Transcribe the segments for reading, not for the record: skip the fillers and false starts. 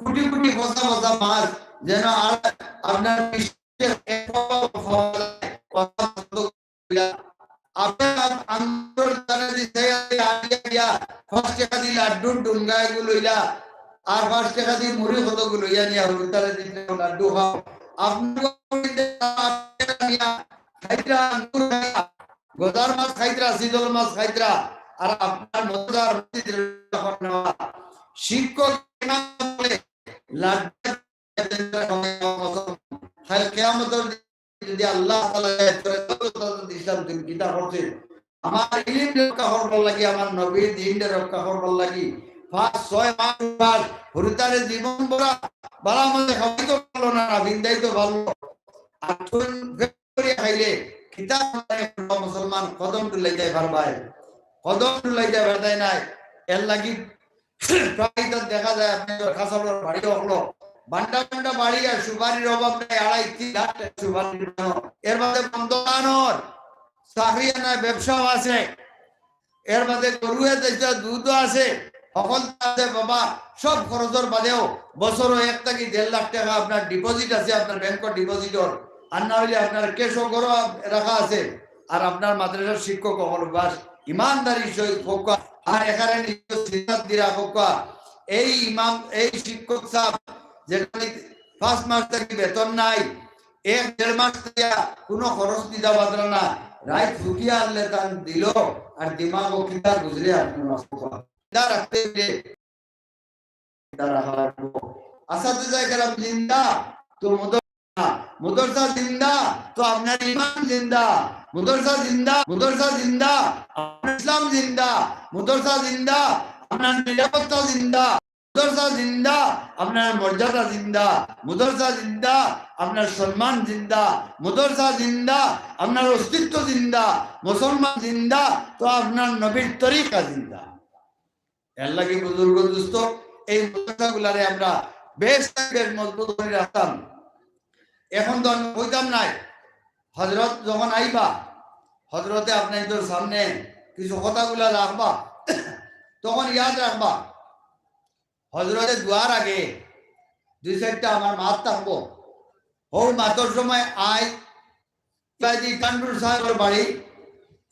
কোটি কোটি বসা বসা মাছ যেন আপনার আপনার আন্দোলন দিছে আলিয়া ফার্স্ট টাকা দি লাড্ডু ডুঙ্গায় গুলোইলা আর ফার্স্ট টাকা দি মুড়ি কতগুলো ইয়া নিয়া হুলতারে দিতে লাড্ডু খাও খাইতরা আঙ্গুর গোদার মাছ খাইতরা সিজল মাছ খাইতরা আর আপনার মজার শিক্ষক যদি আল্লাহ ইসলাম তুমি কিতা করছে আমার ইলিম রক্ষা করবার লাগি আমার নবীর দিন রক্ষা করবার লাগি 5-6 মাস হুরতারে জীবন বড় বড় আমাদের খাইতে পারলো না বিন্দাই তো ভালো আর ফেব্রুয়ারি খাইলে কিতাব মুসলমান কদম তুলাই যায় ভারবাই কদম তুলাই যায় ভারদাই নাই এর লাগি প্রায় দেখা যায় আপনাদের খাসালোর বাড়ি হলো বান্ডা বান্ডা বাড়ি আর সুপারির অভাব নাই 2.5-3 লাখ টাকা সুপারির এর মধ্যে বন্ধনানোর চাকরি নাই ব্যবসাও আছে এর মধ্যে গরুয়ে দেশে দুধও আছে সকল আছে বাবা সব খরচের বাদেও বছরও 1 থেকে 1.5 লাখ টাকা আপনার ডিপোজিট আছে আপনার ব্যাংকের ডিপোজিটর আর না হলে আপনার কেশও করো রাখা আছে আর আপনার মাদ্রাসার শিক্ষক হল বাস ইমানদারি সহিত ফোকা আর এখানে সিদ্ধাত দিরা ফোকা এই ইমাম এই শিক্ষক সাহেব যেখানে 5 মাস থেকে বেতন নাই 1-1.5 মাস থেকে কোনো খরচ দিতে পারল না রায় ফুকিয়া আনলে তান দিল আর দিমাগ ও কিতা গুজরে আপনার দা রাখতে দা রাখা আসাদুজা کرام জিন্দা তো মুদরসা জিন্দা তো আপনার ঈমান জিন্দা মুদরসা জিন্দা আপনার ইসলাম জিন্দা মুদরসা জিন্দা আপনার নিরাপত্তা জিন্দা মুদরসা জিন্দা আপনার মর্যাদা জিন্দা মুদরসা জিন্দা আপনার সম্মান জিন্দা মুদরসা জিন্দা আপনার অস্তিত্ব জিন্দা মুসলমান জিন্দা তো আপনার নবীর তরিকা জিন্দা এর লাগি বুজুর্গ দোস্ত এই মুদরসাগুলারে আমরা বেশ মজবুত করে রাখতাম এখন তো কইতাম নাই হযরত যখন আইবা হযরতে আপনাদের সামনে কিছু কথাগুলা রাখবা তখন ইয়াদ রাখবা হযরতে দুয়ার আগে 2-4টা আমার মাত থাকবো ও মাতর সময় আই তাইদি কান্ডুর সাহেবের বাড়ি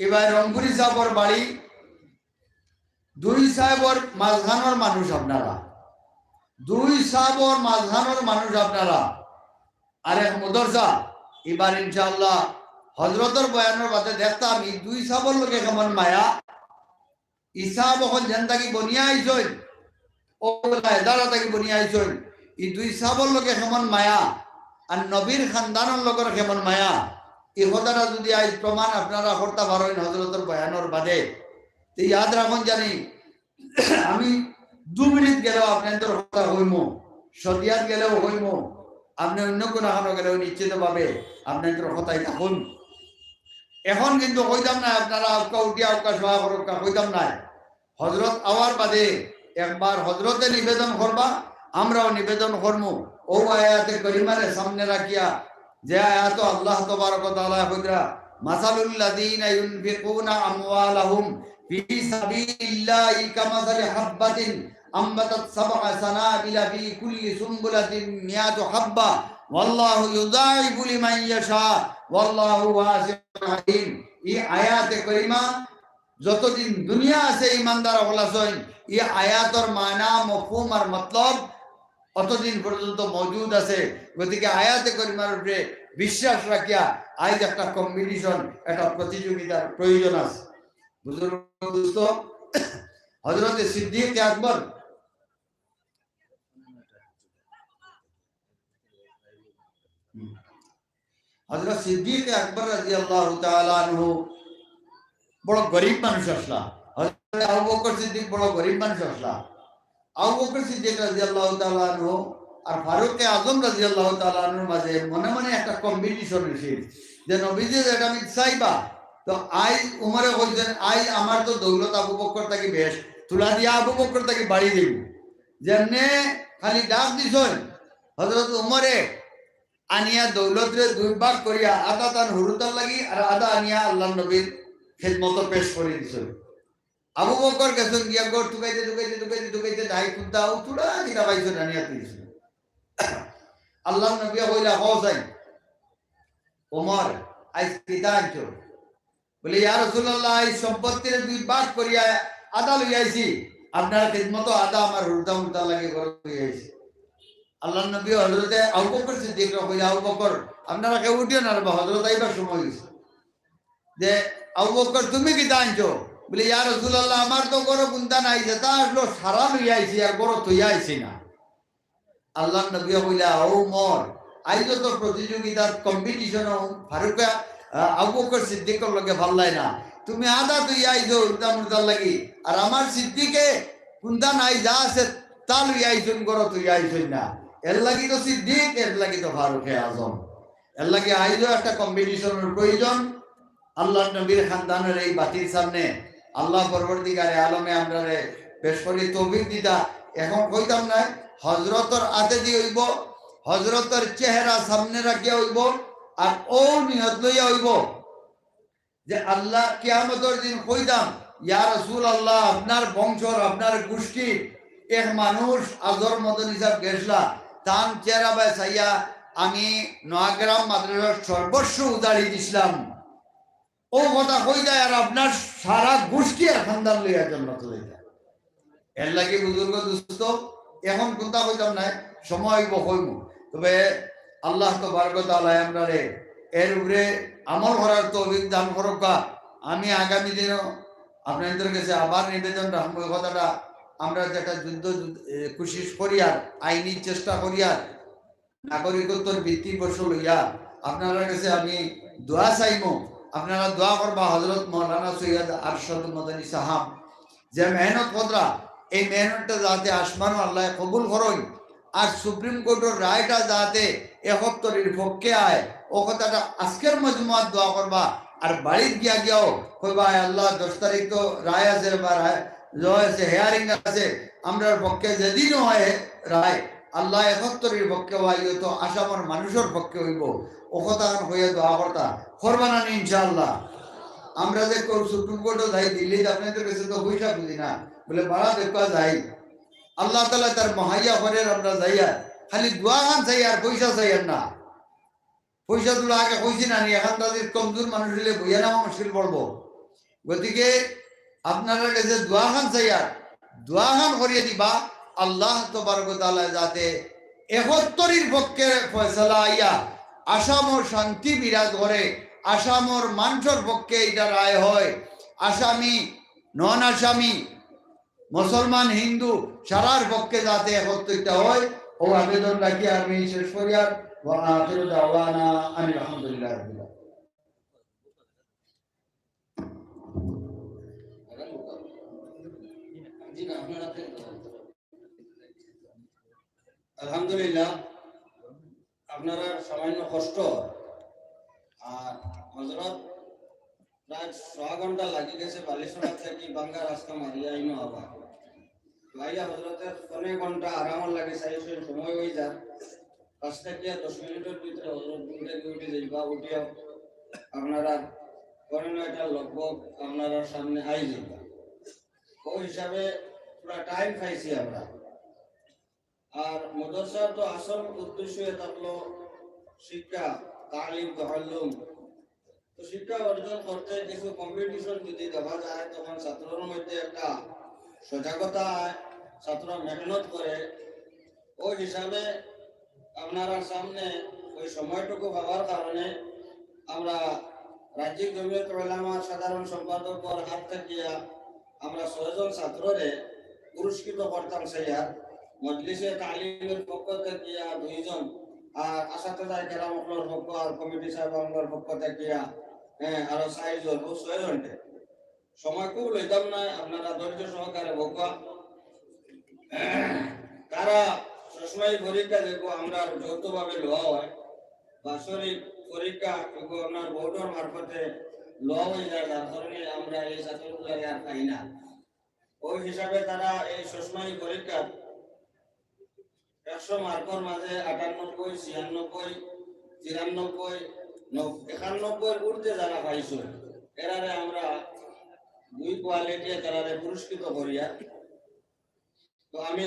এবার রংপুরি সাহেবের বাড়ি দুই সাহেবের মাঝখানোর মানুষ আপনারা দুই সাহেবের মাঝখানোর মানুষ আপনারা আর এক মুদরসা এবার ইনশাআল্লাহ হযরতের বয়ানের বাদে দেখতাম এই দুই সাহেবের লোকে কেমন মায়া ঈসা বখন জেন্দাকি বনিয়া আইছই ও দাঁড়া থাকি বনিয়া আইছই এই দুই সাহেবের লোকে কেমন মায়া আর নবীর খানদানের লোকের কেমন মায়া এই কথাটা যদি আজ প্রমাণ আপনারা করতে পারেন হযরতের বয়ানের বাদে তো ইয়াদ রাখুন জানি আমি 2 মিনিট গেলেও আপনাদের কথা হইম সদিয়াত গেলেও হইম আপনি অন্য কোনো হানো গেলেও নিশ্চিত ভাবে আপনাদের কথাই থাকুন এখন কিন্তু কইতাম না আপনারা আজকা উঠিয়া আজকা সভা করকা কইতাম না হযরত আওয়ার বাদে একবার হযরতে নিবেদন করবা আমরাও নিবেদন করমু ও আয়াতে করিমারে সামনে রাখিয়া যে আয়াত আল্লাহ তাবারক ওয়া তাআলা কইরা মাসালুল লাযিনা ইউনফিকুনা আমওয়ালাহুম ফি সাবিলিল্লাহি কামাসালি হাববাতিন أنبتت 7 سنابل في كل سنبلة 100 حبة والله يضاعف لمن يشاء والله واسع عليم এই আয়াতে কারিমা যতদিন দুনিয়া আছে ইমানদার হলাছই এই আয়াতের মানা মফহুম আর মতলব অতদিন পর্যন্ত মজুদ আছে গতিকে আয়াতে কারিমার উপরে বিশ্বাস রাখিয়া আজ একটা কম্পিটিশন একটা প্রতিযোগিতার প্রয়োজন আছে বুজুর্গ দোস্ত হযরত সিদ্দিক আকবর হযরত সিদ্দিক আকবর রাদিয়াল্লাহু তাআলা আনহু বড় গরীব মানুষ আসলা হযরত আবু বকর সিদ্দিক বড় গরীব মানুষ আসলা আবু বকর সিদ্দিক রাদিয়াল্লাহু তাআলা আনহু আর ফারুক আযম রাদিয়াল্লাহু তাআলা আনহুর মাঝে মনে মনে একটা কম্পিটিশন হইছে যে নবীজি যেটা আমি চাইবা তো আই উমরে বলছেন আই আমার তো দৌলত আবু বকর থেকে বেশ তুলা দিয়া আবু বকর থেকে বাড়ি দিব যেমনে খালি ডাক দিছন হযরত উমরে আনিয়া দৌলত রে 2 ভাগ করিয়া আদা তান হুরুতার লাগি আর আদা আনিয়া আল্লাহর নবীর খিদমত পেশ করে দিছন আবু বকর গেছেন গিয়া গড় টুকাইতে ধাই কুদ্দা উতুড়া কিনা পাইছো জানিয়া তুইছে আল্লাহ নবী কইলা হসাই ওমর আইস কিতা আনছো বলে ইয়া রাসূলুল্লাহ এই সম্পত্তির দুই ভাগ করিয়া আদা লই আইছি আপনার খিদমত আদা আমার উল্টা লাগে করে লই আইছি আল্লাহ নবী হযরতে আবু বকর সিদ্দিক কইলা আবু বকর আপনারা কেউ উঠিও না হযরত আইবার সময় হইছে যে আবু বকর তুমি কিতা আনছো বলে ইয়া রাসূলুল্লাহ আমার তো গরো গুন্তা নাই যেটা আসলো সারা লই আইছি আর গরো থইয়া আইছি না আল্লাহ নবী কইলা ও মর আইজো তো প্রতিযোগিতার কম্পিটিশন ফারুক আবু বকর সিদ্দিকর লগে ভাল লাই না তুমি আদা তুই আইজো উল্টা লাগি আর আমার সিদ্দিকে কুন্তা নাই যা আছে তা লই আইছুন গরো তুই আইছুন না এর লাগি তো সিদ্দিক এর লাগি তো ফারুকে আজম এর লাগি আইজো একটা কম্পিটিশনের প্রয়োজন আল্লাহ নবীর খানদানের এই বাতির সামনে আল্লাহ পরবর্তীকারে আলমে আমরা পেশ করি তৌফিক দিতা এখন কইতাম না হজরতর আতে দিয়ে হইব হজরতর চেহারা সামনে রাখিয়া হইব আর ও নিয়ত লইয়া হইব যে আল্লাহ কিয়ামতের দিন কইতাম ইয়া রাসূলুল্লাহ আপনার বংশর আপনার গোষ্ঠী এক মানুষ আজর মদন হিসাব গেছলা তান চেহারা বাই সাইয়া আমি নোয়াগ্রাম মাদ্রাসার সর্বস্ব উদারি দিছিলাম ও কথা কই যায় আর আপনার সারা গোষ্ঠী আর খানদান লইয়া জন্য চলে যায় এর লাগি বুজুর্গ দুস্থ এখন কোনটা কইতাম না সময় কইব তবে আল্লাহ তাবারক ওয়া তাআলা আমরারে এর উপরে আমল করার তৌফিক দান করুকা আমি আগামী দিনও আপনাদের কাছে আবার নিবেদন রাখবো কথাটা আমরা যেটা যুদ্ধ কোশিশ করিয়ার আইনি চেষ্টা করিয়ার নাগরিকত্বর ভিত্তি বসে লইয়া আপনার কাছে আমি দোয়া চাইমো আপনারা দোয়া করবা হযরত মাওলানা সৈয়দ আরশাদ মাদানী সাহাব যে মেহনত কতরা এই মেহনতটা যাতে আসমান আল্লাহ কবুল করেন আর সুপ্রিম কোর্টের রায়টা যাতে একত্তরের পক্ষে আয় ও কথাটা আজকের মজমুয়াত দোয়া করবা আর বাড়ির গিয়াও কইবা আল্লাহ 10 তারিখ তো রায় আছে বা রায় আছে হেয়ারিং আছে আমরার পক্ষে যেদিন হয় রায় আল্লাহ একত্তরের পক্ষে হইও তো আসামের মানুষের পক্ষে হইব ও কথা হইয়া দোয়া করতা করবানা ইনশাআল্লাহ আমরা যে সুপ্রিম কোর্টও যাই দিল্লিতে আপনাদের কাছে তো পয়সা বুঝি না বলে বাড়া দেখা যাই আল্লাহ তাআলা তার মহাইয়া করে আমরা যাইয়া খালি দোয়া গান চাই আর পয়সা চাই আর না পয়সা তুলা আগে কইছি না নি এখন তাদের কমজোর মানুষ হলে বইয়া নামা মুশকিল পড়বো গতিকে আপনারা কাছে দোয়া গান চাই আর দোয়া গান করিয়ে দিবা আল্লাহ তাবারক ওয়া তাআলা যাতে একত্তরের পক্ষে ফয়সালা আইয়া আসামর শান্তি বিরাজ করে আসামর মানুষের পক্ষে এটা রায় হয় আসামি নন আসামি মুসলমান হিন্দু সারার পক্ষে যাতে একত্রিত হয় ও আবেদন রাখি আমি শেষ করি আর আখিরু দাওয়ানা আলহামদুলিল্লাহ রাব্বিল আলহামদুলিল্লাহ আপনারা সামান্য কষ্ট আর হযরত প্রায় 6 ঘন্টা লাগি গেছে বালেশ্বর থেকে বাঙ্গা রাস্তা মারিয়া আইনো আবার ভাইয়া হযরতের 15 ঘন্টা আরাম লাগে সাইছে সময় হই যা 5 থেকে 10 মিনিটের ভিতরে হযরত উঠে যাইবা উঠিয়া আপনারা করেন এটা লগভগ আপনারা সামনে আই যাইবা ওই হিসাবে পুরো টাইম পাইছি আমরা আর মাদ্রাসার তো আসল উদ্দেশ্য থাকলো শিক্ষা তালিম তাআল্লুম তো শিক্ষা অর্জন করতে কিছু কম্পিটিশন যদি দেখা যায় তখন ছাত্রদের মধ্যে একটা সজাগতা ছাত্র মেহনত করে ওই হিসাবে আপনারা সামনে ওই সময়টুকু ভাবার কারণে আমরা রাজ্যিক জমিয়ত উলামার সাধারণ সম্পাদকের হাত থেকে আমরা 6 জন ছাত্ররে পুরস্কৃত করতাম সেইয়ার মজলিসে তালিমের পক্ষ থেকে 2 জন আর আসাতেদায় কেরামকলর পক্ষ আর কমিটি সাহেবদের পক্ষ থেকে আরো 6 জন ও 6 জনকে সময় খুব লইতাম না আপনারা ধৈর্য সহকারে বকা তারা সসময় পরীক্ষা দেখো আমরা যৌথভাবে লওয়া হয় বাৎসরিক পরীক্ষা আপনার বোর্ডের মারফতে লওয়া হয়ে যায় যার কারণে আমরা এই ছাত্রগুলোকে আর পাই না ওই হিসাবে তারা এই সসময় পরীক্ষা 100 মার্কের মাঝে 98 96 93 91 ঊর্ধ্বে যারা পাইছো এরারে আমরা দুই কোয়ালিটি তারা পুরস্কৃত করিয়া তো আমি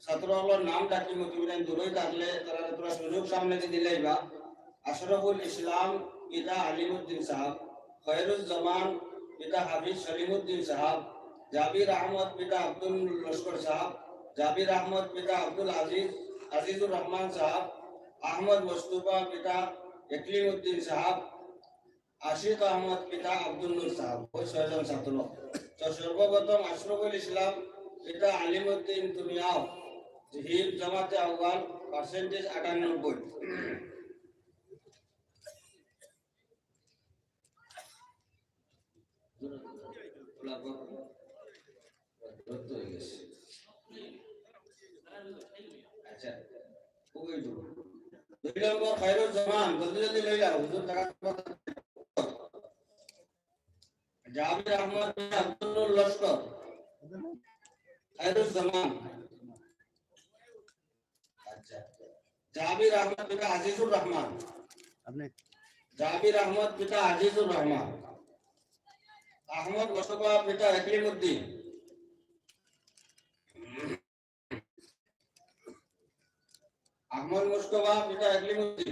ছাত্রগুলোর নাম ডাকি মতিবিরান দূরই থাকলে তারা তোরা সুযোগ সামনে দিলেই বা আশরাফুল ইসলাম পিতা আলিমউদ্দিন সাহেব, খয়রুজ জামান পিতা হাফিজ সলিমউদ্দিন সাহেব, জাবির আহমদ পিতা আব্দুল লস্কর সাহেব, জাবির আহমদ পিতা আব্দুল আজিজুর রহমান সাহেব, আহমদ মুস্তফা পিতা ইকলিমউদ্দিন সাহেব, আশিক আহমদ পিতা আব্দুল নূর সাহেব। ওই ছয়জন ছাত্র। তো সর্বপ্রথম আশরাফুল ইসলাম পিতা আলিমউদ্দিন তুমিয়াও, হিফ জামাতে আউয়াল, পার্সেন্টেজ 98। আচ্ছা, ওই তো। দুই নম্বর খায়রুজ জামান, জলদি জলদি লই যাও, হুজুর টাকা। জাবির আহমদ বিন আব্দুল লস্কর, খায়রুজ জামান। আচ্ছা, জাবির আহমদ পিতা আজিজুর রহমান, জাবির আহমদ পিতা আজিজুর রহমান, আহমদ মুস্তফা পিতা ইকলিমউদ্দিন, আহমদ মুস্তফা পিতা ইকলিমউদ্দিন।